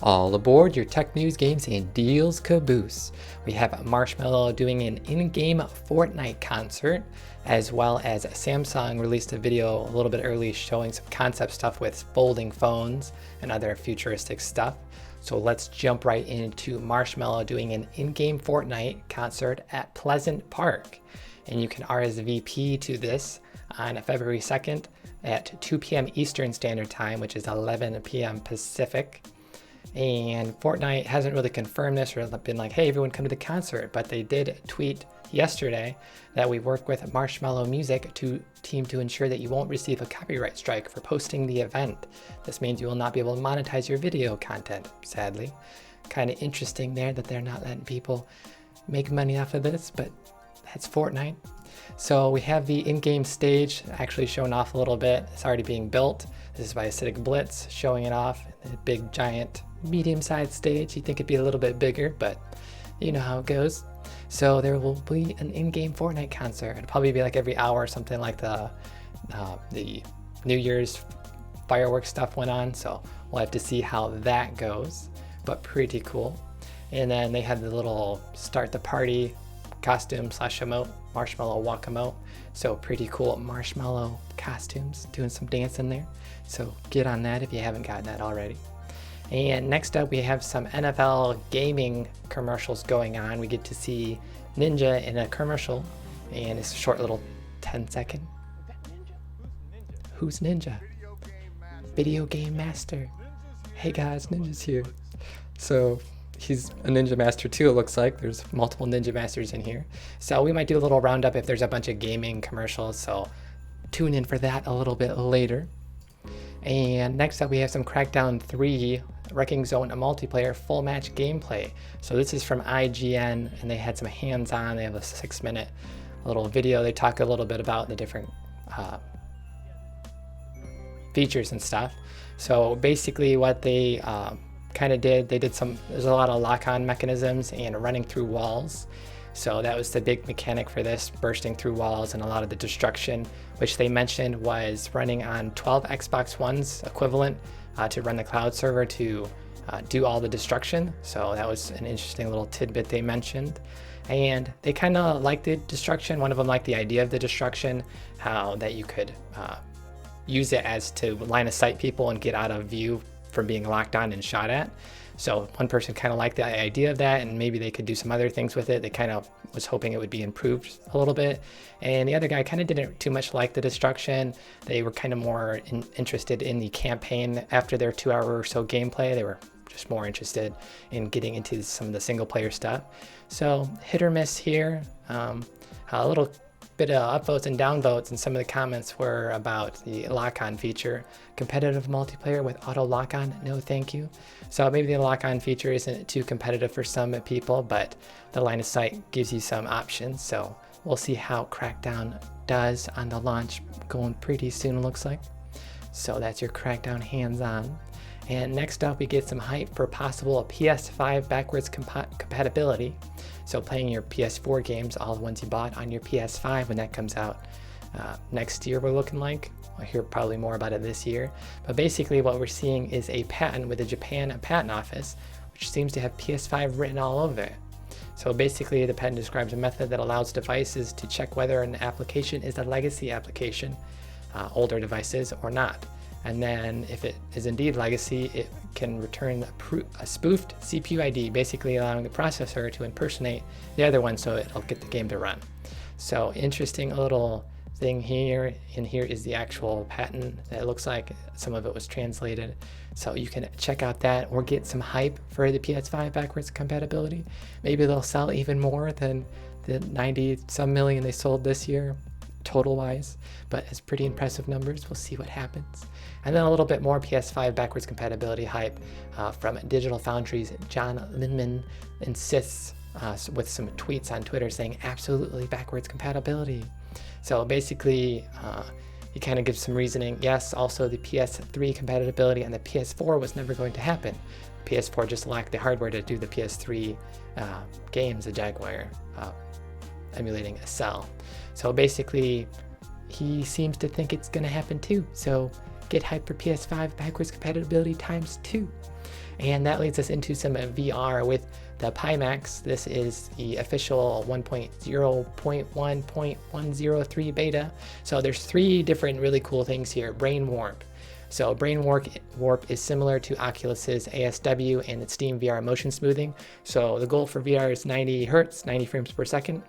All aboard your tech news, games, and deals caboose. We have Marshmello doing an in-game Fortnite concert, as well as Samsung released a video a little bit early showing some concept stuff with folding phones and other futuristic stuff. So let's jump right into Marshmello doing an in-game Fortnite concert at Pleasant Park. And you can RSVP to this on February 2nd at 2 p.m. Eastern Standard Time, which is 11 p.m. Pacific. And Fortnite hasn't really confirmed this or been like, hey, everyone come to the concert, but they did tweet yesterday that we work with Marshmello Music team to ensure that you won't receive a copyright strike for posting the event. This means you will not be able to monetize your video content, sadly. Kind of interesting there that they're not letting people make money off of this, but that's Fortnite. So we have the in-game stage actually showing off a little bit. It's already being built. This is by Acidic Blitz showing it off. A big, giant, medium-sized stage. You'd think it'd be a little bit bigger, but you know how it goes. So there will be an in-game Fortnite concert. It'll probably be like every hour or something, like the New Year's fireworks stuff went on. So we'll have to see how that goes, but pretty cool. And then they had the little start the party costume / emote, Marshmello walk emote. So pretty cool Marshmello costumes, doing some dancing there. So get on that if you haven't gotten that already. And next up we have some NFL gaming commercials going on. We get to see Ninja in a commercial, and it's a short little 10-second. Who's Ninja? Video game master. Hey guys, Ninja's here. So he's a Ninja Master too, it looks like. There's multiple Ninja Masters in here. So we might do a little roundup if there's a bunch of gaming commercials, so tune in for that a little bit later. And next up we have some Crackdown 3 Wrecking Zone multiplayer full match gameplay. So this is from IGN, and they had some hands-on. They have a 6-minute little video. They talk a little bit about the different features and stuff. So basically what they kind of did, there's a lot of lock-on mechanisms and running through walls. So that was the big mechanic for this, bursting through walls, and a lot of the destruction, which they mentioned was running on 12 Xbox Ones equivalent to run the cloud server to do all the destruction. So that was an interesting little tidbit they mentioned. And they kind of liked the destruction. One of them liked the idea of the destruction, how that you could use it as to line of sight people and get out of view from being locked on and shot at. So one person kind of liked the idea of that, and maybe they could do some other things with it. They kind of was hoping it would be improved a little bit. And the other guy kind of didn't too much like the destruction. They were kind of more interested in the campaign after their 2-hour or so gameplay. They were just more interested in getting into some of the single player stuff. So hit or miss here. A little bit of upvotes and downvotes, and some of the comments were about the lock-on feature. Competitive multiplayer with auto lock-on, no thank you. So maybe the lock-on feature isn't too competitive for some people, but the line of sight gives you some options. So we'll see how Crackdown does on the launch, going pretty soon, looks like. So that's your Crackdown hands-on. And next up we get some hype for possible PS5 Backwards compatibility. So playing your PS4 games, all the ones you bought on your PS5 when that comes out next year, we're looking like. We'll hear probably more about it this year. But basically what we're seeing is a patent with the Japan Patent Office, which seems to have PS5 written all over it. So basically the patent describes a method that allows devices to check whether an application is a legacy application, older devices, or not. And then if it is indeed legacy, it can return a spoofed CPU ID, basically allowing the processor to impersonate the other one so it'll get the game to run. So interesting little thing here. And here is the actual patent that it looks like. Some of it was translated. So you can check out that or get some hype for the PS5 backwards compatibility. Maybe they'll sell even more than the 90-some million they sold this year, total wise, but it's pretty impressive numbers. We'll see what happens. And then a little bit more PS5 backwards compatibility hype from Digital Foundry's John Linman insists with some tweets on Twitter saying absolutely backwards compatibility. So basically he kind of gives some reasoning. Yes, also the PS3 compatibility and the PS4 was never going to happen. PS4 just lacked the hardware to do the PS3 games, the Jaguar emulating a cell. So basically he seems to think it's going to happen too. So get hyped for PS5 backwards compatibility ×2. And that leads us into some VR with the Pimax. This is the official 1.0.1.103 beta. So there's 3 different really cool things here. BrainWarp. So BrainWarp is similar to Oculus's ASW and its Steam VR motion smoothing. So the goal for VR is 90 hertz, 90 frames per second.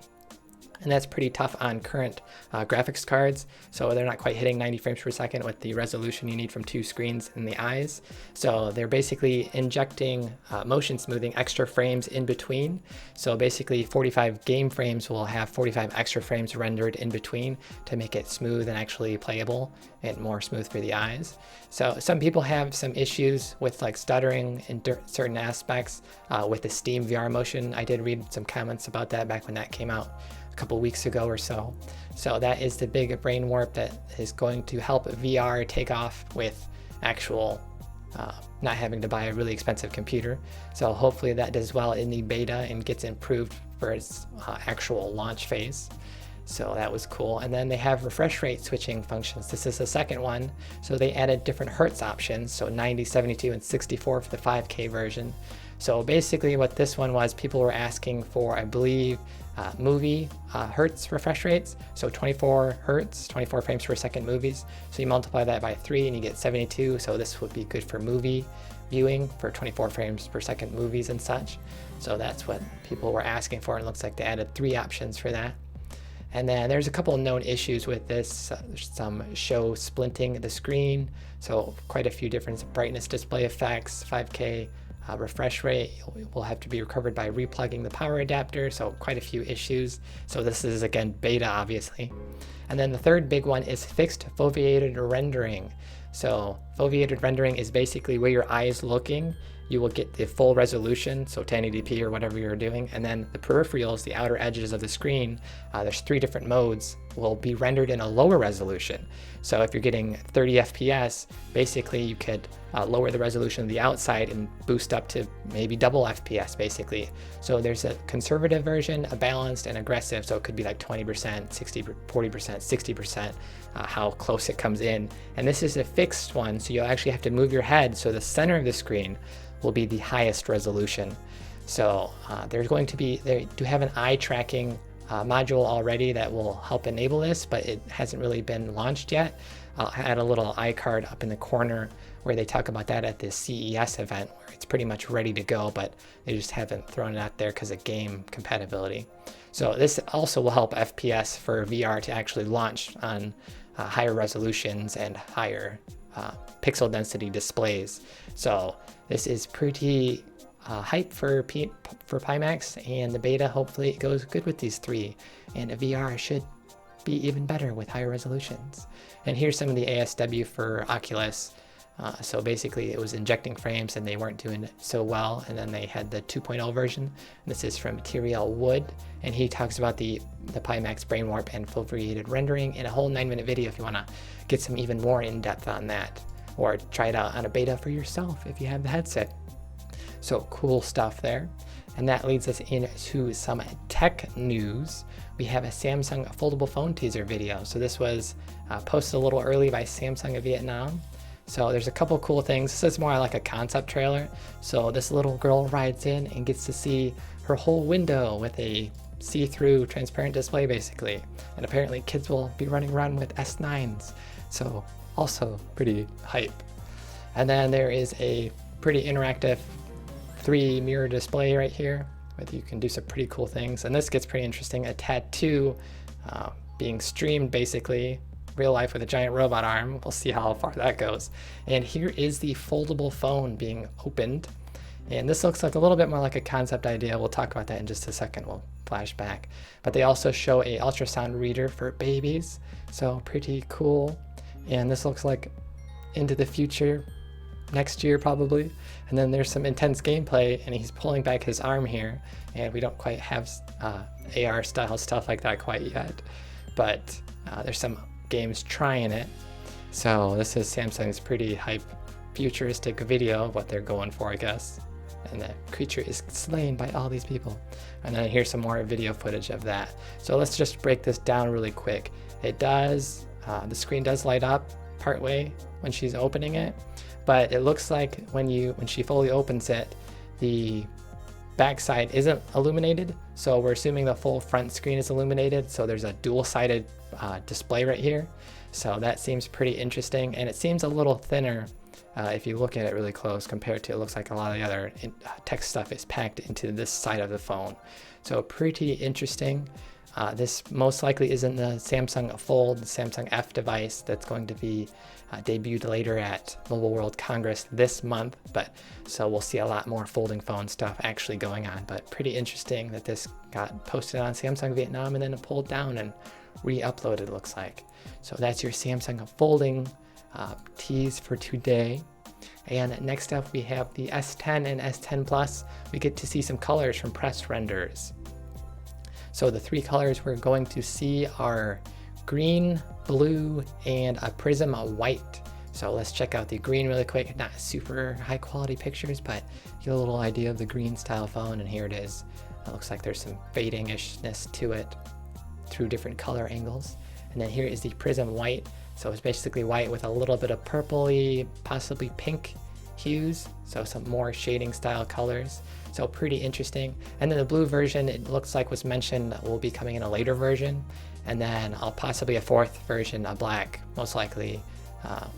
And that's pretty tough on current graphics cards. So they're not quite hitting 90 frames per second with the resolution you need from 2 screens in the eyes. So they're basically injecting motion smoothing extra frames in between. So basically 45 game frames will have 45 extra frames rendered in between to make it smooth and actually playable and more smooth for the eyes. So some people have some issues with like stuttering in certain aspects with the Steam VR motion. I did read some comments about that back when that came out a couple weeks ago or so. So that is the big BrainWarp that is going to help VR take off with actual not having to buy a really expensive computer. So hopefully that does well in the beta and gets improved for its actual launch phase. So that was cool. And then they have refresh rate switching functions. This is the second one. So they added different hertz options. So 90, 72, and 64 for the 5K version. So basically what this one was, people were asking for, I believe, movie hertz refresh rates. So 24 hertz, 24 frames per second movies. So you multiply that by 3 and you get 72. So this would be good for movie viewing for 24 frames per second movies and such. So that's what people were asking for. And it looks like they added 3 options for that. And then there's a couple of known issues with this. There's some show splinting the screen. So quite a few different brightness display effects, 5K refresh rate will have to be recovered by replugging the power adapter. So quite a few issues. So this is again beta obviously. And then the third big one is fixed foveated rendering. So foveated rendering is basically where your eye is looking, you will get the full resolution, so 1080p or whatever you're doing, and then the peripherals, the outer edges of the screen, there's 3 different modes, will be rendered in a lower resolution. So if you're getting 30 FPS, basically you could lower the resolution of the outside and boost up to maybe double FPS basically. So there's a conservative version, a balanced, and aggressive, so it could be like 20%, 60, 40%, 60%, how close it comes in. And this is a fixed one, so you'll actually have to move your head so the center of the screen will be the highest resolution. So there's going to be, they do have an eye tracking module already that will help enable this, but it hasn't really been launched yet. I'll add a little iCard up in the corner where they talk about that at the CES event, where it's pretty much ready to go, but they just haven't thrown it out there because of game compatibility. So this also will help FPS for VR to actually launch on higher resolutions and higher pixel density displays. So this is pretty hype for Pimax, and the beta hopefully it goes good with these 3, and a VR should be even better with higher resolutions. And here's some of the ASW for Oculus. So basically it was injecting frames and they weren't doing it so well, and then they had the 2.0 version. This is from Material Wood, and he talks about the Pimax BrainWarp and foveated rendering in a whole 9-minute video if you want to get some even more in-depth on that, or try it out on a beta for yourself if you have the headset. So cool stuff there. And that leads us into some tech news. We have a Samsung foldable phone teaser video. So this was posted a little early by Samsung of Vietnam. So there's a couple cool things. This is more like a concept trailer. So this little girl rides in and gets to see her whole window with a see-through transparent display basically. And apparently kids will be running around with S9s. So also pretty hype. And then there is a pretty interactive 3 mirror display right here, where you can do some pretty cool things. And this gets pretty interesting, a tattoo being streamed basically, real life with a giant robot arm. We'll see how far that goes. And here is the foldable phone being opened. And this looks like a little bit more like a concept idea. We'll talk about that in just a second. We'll flash back. But they also show a ultrasound reader for babies. So pretty cool. And this looks like into the future, next year probably. And then there's some intense gameplay, and he's pulling back his arm here, and we don't quite have AR style stuff like that quite yet, but there's some games trying it. So this is Samsung's pretty hype futuristic video of what they're going for, I guess. And the creature is slain by all these people. And then here's some more video footage of that. So let's just break this down really quick. It does, the screen does light up partway when she's opening it, but it looks like when she fully opens it, the backside isn't illuminated, so we're assuming the full front screen is illuminated. So there's a dual-sided display right here, so that seems pretty interesting, and it seems a little thinner if you look at it really close compared to, it looks like a lot of the other tech stuff is packed into this side of the phone. So pretty interesting. This most likely isn't the Samsung Fold, the Samsung F device that's going to be debuted later at Mobile World Congress this month, but so we'll see a lot more folding phone stuff actually going on. But pretty interesting that this got posted on Samsung Vietnam and then pulled down and re-uploaded, looks like. So that's your Samsung Folding tease for today. And next up we have the S10 and S10 Plus. We get to see some colors from press renders. So the three colors we're going to see are green, blue, and a Prism white. So let's check out the green really quick. Not super high quality pictures, but get a little idea of the green style phone, and here it is. It looks like there's some fading-ishness to it through different color angles. And then here is the Prism white. So it's basically white with a little bit of purpley, possibly pink hues. So some more shading style colors. So pretty interesting. And then the blue version, it looks like was mentioned, will be coming in a later version. And then possibly a fourth version, a black, most likely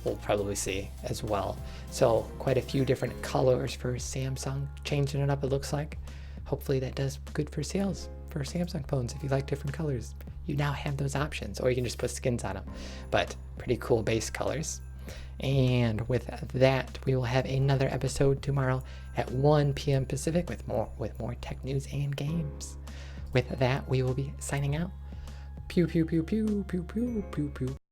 we'll probably see as well. So quite a few different colors for Samsung, changing it up it looks like. Hopefully that does good for sales for Samsung phones. If you like different colors, you now have those options, or you can just put skins on them. But pretty cool base colors. And with that, we will have another episode tomorrow at 1 p.m. Pacific with more tech news and games. With that, we will be signing out. Pew pew pew pew pew pew pew pew.